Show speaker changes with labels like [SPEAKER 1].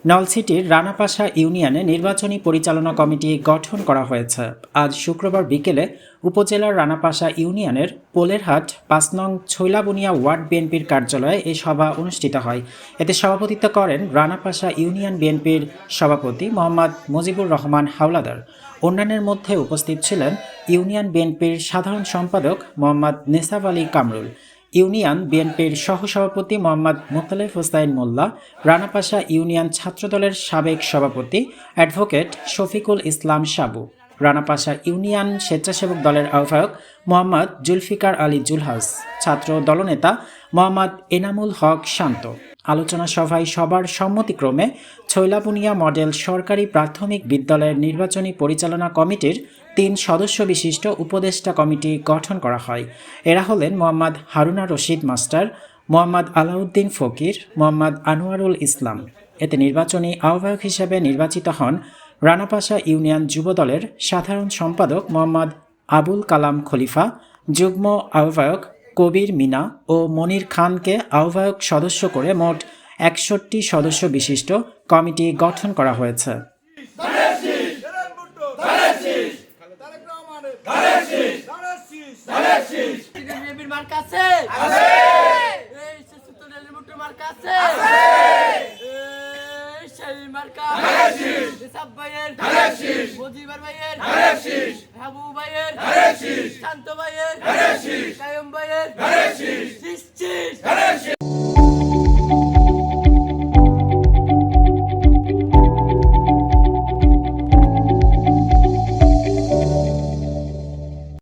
[SPEAKER 1] নলছিটির রানাপাশা ইউনিয়নে নির্বাচনী পরিচালনা কমিটি গঠন করা হয়েছে। আজ শুক্রবার বিকেলে উপজেলার রানাপাশা ইউনিয়নের পোলেরহাট ৫ নং ছৈলাবুনিয়া ওয়ার্ড বিএনপির কার্যালয়ে এই সভা অনুষ্ঠিত হয়। এতে সভাপতিত্ব করেন রানাপাশা ইউনিয়ন বিএনপির সভাপতি মোহাম্মদ মুজিবুর রহমান হাওলাদার। অন্যান্যের মধ্যে উপস্থিত ছিলেন ইউনিয়ন বিএনপির সাধারণ সম্পাদক মোহাম্মদ নেসাব আলী কামরুল, ইউনিয়ন বিএনপির সহসভাপতি মোহাম্মদ মোতালেব হোসাইন মোল্লা, রানাপাশা ইউনিয়ন ছাত্রদলের সাবেক সভাপতি অ্যাডভোকেট শফিকুল ইসলাম সাবু, রানাপাশা ইউনিয়ন স্বেচ্ছাসেবক দলের আহ্বায়ক মোহাম্মদ জুলফিকার আলী জুলহাস, ছাত্র দলনেতা মোহাম্মদ এনামুল হক শান্ত। আলোচনা সভায় সবার সম্মতিক্রমে ছৈলাবুনিয়া মডেল সরকারি প্রাথমিক বিদ্যালয়ের নির্বাচনী পরিচালনা কমিটির ৩ সদস্য বিশিষ্ট উপদেষ্টা কমিটি গঠন করা হয়। এরা হলেন মোহাম্মদ হারুনা রশিদ মাস্টার, মোহাম্মদ আলাউদ্দিন ফকির, মোহাম্মদ আনোয়ারুল ইসলাম। এতে নির্বাচনী আহ্বায়ক হিসেবে নির্বাচিত হন রানাপাশা ইউনিয়ন যুবদলের সাধারণ সম্পাদক মোহাম্মদ আবুল কালাম খলিফা, যুগ্ম আহ্বায়ক কবির মিনা ও মনির খানকে আহ্বায়ক সদস্য করে মোট ৬১ সদস্য বিশিষ্ট কমিটি গঠন করা হয়েছে।
[SPEAKER 2] মজিবার ভাইয়ের, হাবু ভাইয়ের, শান্ত ভাইয়ের, কায়ুম ভাইয়ের।